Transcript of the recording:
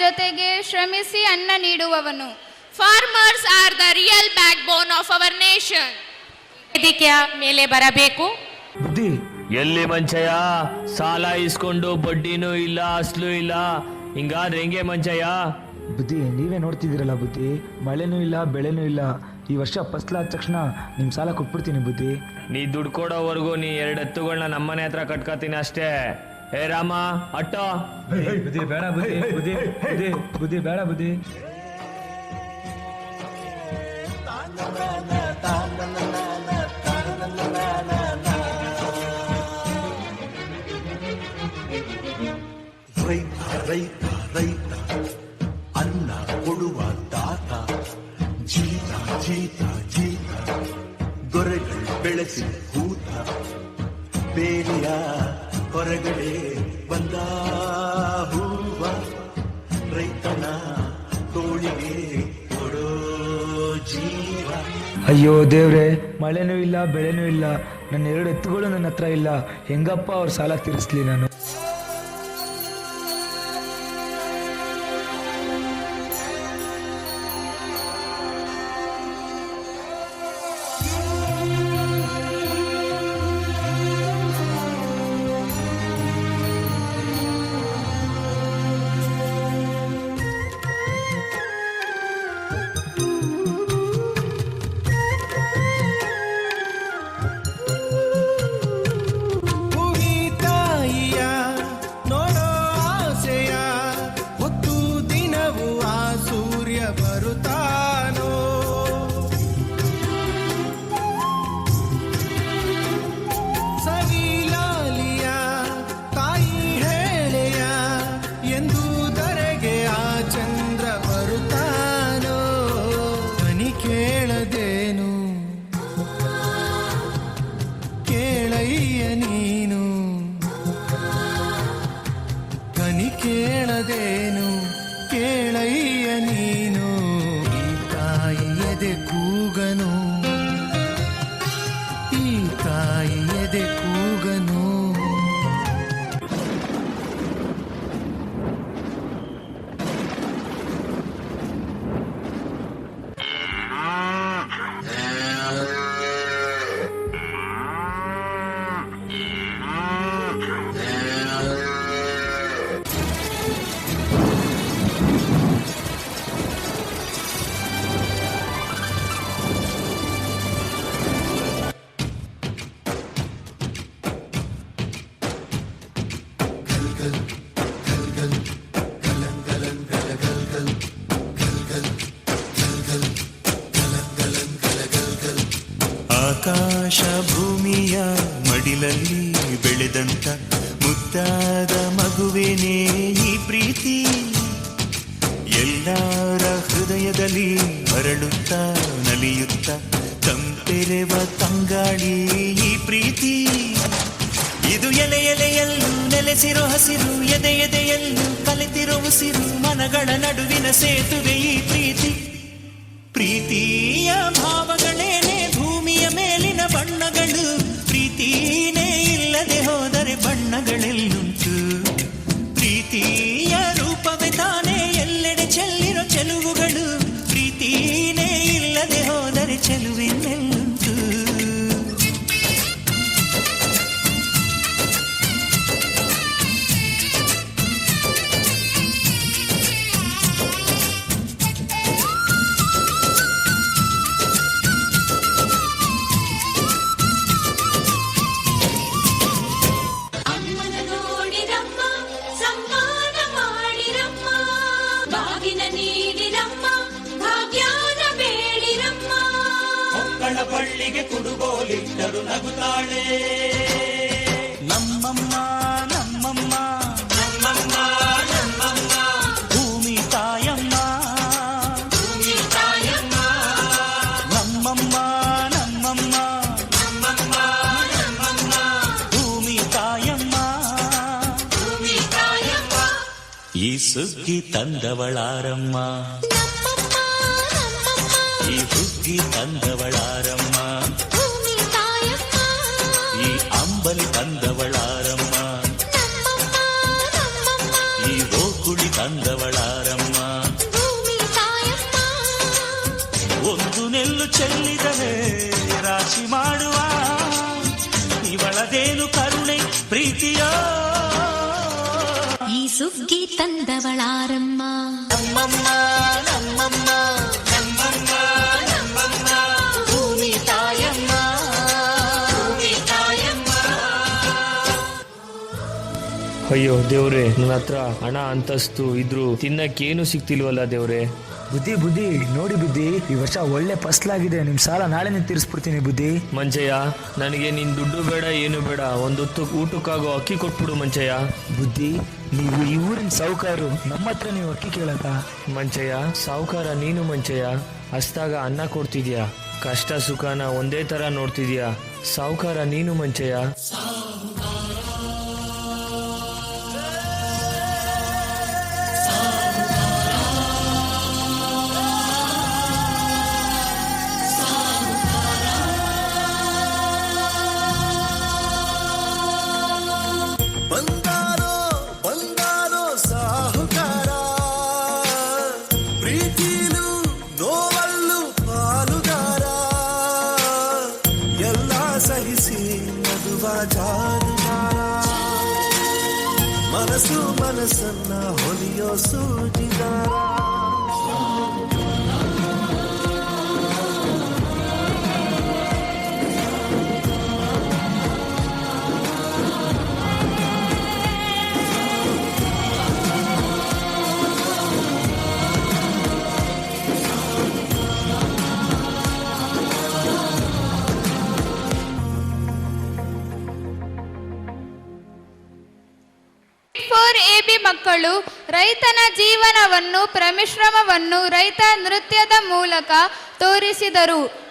ಜೊತೆಗೆ ಶ್ರಮಿಸಿ ಅನ್ನ ನೀಡುವವನು. Farmers are the real backbone of our nation. ವೇದಿಕೆಯ ಮೇಲೆ ಬರಬೇಕು. ಬುದ್ಧಿ ಎಲ್ಲಿ ಮಂಚಯ್ಯ? ಸಾಲ ಇಸ್ಕೊಂಡು ಬಡ್ಡಿನೂ ಇಲ್ಲ, ಅಸ್ಲು ಇಲ್ಲ, ಹಿಂಗಾದ್ರೆ ಹೆಂಗೆ ಮಂಚಯ್ಯ? ಬುದ್ಧಿ ನೀವೇ ನೋಡ್ತಿದ್ದೀರಲ್ಲ ಬುದ್ಧಿ, ಮಳೆನೂ ಇಲ್ಲ ಬೆಳೆನೂ ಇಲ್ಲ. ಈ ವರ್ಷ ಫಸ್ಲಾದ ತಕ್ಷಣ ನಿಮ್ಮ ಸಾಲ ಕೊಟ್ಬಿಡ್ತೀನಿ ಬುದ್ಧಿ. ನೀ ದುಡ್ಡು ಕೊಡೋವರೆಗೂ ನೀ 2 ಎತ್ತುಗಳನ್ನ ನಮ್ಮನೆ ಹತ್ರ ಕಟ್ಕೋತೀನಿ ಅಷ್ಟೇ. ಏ ರಾಮ ಅಟ್ಟೋ. ಬುದ್ಧಿ ಬೇಡ ಬುದ್ಧಿ, ಬುದ್ಧಿ ಬುದ್ಧಿ ಬುದ್ಧಿ ಬೇಡ ಬುದ್ಧಿ. ರೈತ ರೈತ ಅನ್ನ ಕೊಡುವ ದಾತ, ಜೀತ ಜೀತ ಜೀತ ದೊರೆಗಳು ಬೆಳೆಸಿ ಭೂತ, ಬೇಲಿಯ ಹೊರಗಡೆ ಬಂದ ಹೂವ, ರೈತನ ತೋಳಿಗೆ ಕೊಡೋ ಜೀವ. ಅಯ್ಯೋ ದೇವ್ರೆ, ಮಳೆನೂ ಇಲ್ಲ ಬೆಳೆನೂ ಇಲ್ಲ, ನನ್ನ 2 ಎತ್ತುಗಳು ನನ್ನ ಹತ್ರ ಇಲ್ಲ. ಹೆಂಗಪ್ಪ ಅವ್ರ ಸಾಲ ತೀರಿಸ್ಲಿ ನಾನು? ಕೇಳದೇನು ಕೇಳಯ್ಯ ನೀನು, ಈ ತಾಯಿ ಎದೆ ಕೂಗನು, ಈ ತಾಯಿ ಎದೆ ಕೂಗನು. ಆಕಾಶ ಭೂಮಿಯ ಮಡಿಲಲ್ಲಿ ಬೆಳೆದಂತ ಮುದ್ದಾದ ಮಗುವೇನೇ ಈ ಪ್ರೀತಿ, ಎಲ್ಲರ ಹೃದಯದಲ್ಲಿ ಅರಳುತ್ತ ನಲಿಯುತ್ತ ತಂಪೆರೆವ ತಂಗಾಳಿ ಈ ಪ್ರೀತಿ. ಇದು ಎಲೆ ಎಲೆಯಲ್ಲೂ ನೆಲೆಸಿರೋ ಹಸಿರು, ಎದೆ ಎದೆಯಲ್ಲೂ ಕಲೆತಿರೋ ಉಸಿರು, ಮನಗಳ ನಡುವಿನ ಸೇತುವೆ ಈ ಪ್ರೀತಿ. ಪ್ರೀತಿಯ ಭಾವಗಳೇನೆ ಭೂಮಿಯ ಮೇಲಿನ ಬಣ್ಣಗಳು, ಪ್ರೀತಿನೇ ಇಲ್ಲದೆ ಹೋದರೆ ಬಣ್ಣಗಳೆಲ್ಲುಂಟು. ಪ್ರೀತಿಯ ರೂಪವೇ ತಾನೇ ಎಲ್ಲೆಡೆ ಚೆಲ್ಲಿರೋ ಚೆಲುವುಗಳು, ಪ್ರೀತಿನೇ ಇಲ್ಲದೆ ಹೋದರೆ ಚೆಲುವಿನೆಲ್ಲುಂಟು. ಬಳ್ಳಿಗೆ ಕುಡುಗೋಲಿಟ್ಟರು ನಗುತ್ತಾಳೆ ನಮ್ಮಮ್ಮ ನಮ್ಮಮ್ಮ ನಮ್ಮಮ್ಮ ನಮ್ಮಮ್ಮ, ಭೂಮಿ ತಾಯಮ್ಮ, ಭೂಮಿ ತಾಯಮ್ಮ, ನಮ್ಮಮ್ಮ ನಮ್ಮಮ್ಮ ನಮ್ಮಮ್ಮ ನಮ್ಮಮ್ಮ, ಭೂಮಿ ತಾಯಮ್ಮ. ಭೂಮಿ ತಾಯಮ್ಮ. ಈ ಸುಗ್ಗಿ ತಂದವಳಾರಮ್ಮ, ಈ ಹುಗ್ಗಿ ತಂದವಳಾರಮ್ಮ, ಈ ಅಂಬಲಿ ತಂದವಳಾರಮ್ಮ, ಈ ಓಕುಳಿ ತಂದವಳಾರಮ್ಮ. ಭೂಮಿ ತಾಯಮ್ಮ ಒಂದು ನೆಲ್ಲು ಚೆಲ್ಲಿದರೆ ರಾಶಿ ಮಾಡುವ ಇವಳದೇನು ಕರುಣೆ ಪ್ರೀತಿಯೋ. ಈ ಸುಗ್ಗಿ ತಂದವಳಾರಮ್ಮ. ನಮ್ಮಮ್ಮ ನಮ್ಮಮ್ಮ ನಮ್ಮಮ್ಮ ನಮ್ಮಮ್ಮ ಭೂಮಿ ತಾಯಮ್ಮ. ಭೂಮಿ ತಾಯಮ್ಮ ಅಯ್ಯೋ ದೇವ್ರೆ, ನನ್ನ ಹತ್ರ ಹಣ ಅಂತಸ್ತು ಇದ್ರು ತಿನ್ನಕ್ಕೇನು ಸಿಗ್ತಿಲ್ವಲ್ಲ ದೇವ್ರೆ. ಬುದ್ಧಿ ಬುದ್ಧಿ ನೋಡಿ ಬುದ್ಧಿ, ಈ ವರ್ಷ ಒಳ್ಳೆ ಫಸ್ಲಾಗಿದೆ, ನಿಮ್ ಸಾಲ ನಾಳೆನೇ ತೀರಿಸ್ಬಿಡ್ತೀನಿ ಬುದ್ಧಿ. ಮಂಚಯ್ಯ, ನನಗೆ ನಿನ್ ದುಡ್ಡು ಬೇಡ ಏನು ಬೇಡ, ಒಂದೊತ್ತು ಊಟಕ್ಕಾಗೋ ಅಕ್ಕಿ ಕೊಟ್ಬಿಡು ಮಂಚಯ್ಯ. ಬುದ್ಧಿ, ನೀವು ಈ ಊರಿನ ಸಾಹುಕಾರರು, ನಮ್ಮ ಹತ್ರ ನೀವು ಅಕ್ಕಿ ಕೇಳಕ? ಮಂಚಯ್ಯ, ಸಾವುಕಾರ ನೀನು ಮಂಚಯ್ಯ. ಹಸ್ದಾಗ ಅನ್ನ ಕೊಡ್ತಿದ್ಯಾ, ಕಷ್ಟ ಸುಖನ ಒಂದೇ ತರ ನೋಡ್ತಿದ್ಯಾ. ಸಾವುಕಾರ ನೀನು ಮಂಚಯ್ಯ. ಬಂಗಾರೋ ಬಂಗಾರೋ ಸಾಹುಕಾರ, ಪ್ರೀತಿಲು ನೋವಲ್ಲು ಪಾಲುಗಾರ, ಎಲ್ಲ ಸಹಿಸಿ ನಗುವ ಜಾನುಗಾರ, ಮನಸ್ಸು ಮನಸ್ಸನ್ನ ಹೊಲಿಯೋ ಸೂಜಿದಾರ. AB ಮಕ್ಕಳು ರೈತನ ಜೀವನವನ್ನು, ಪರಿಶ್ರಮವನ್ನು ರೈತ ನೃತ್ಯದ ಮೂಲಕ ತೋರಿಸಿದರು.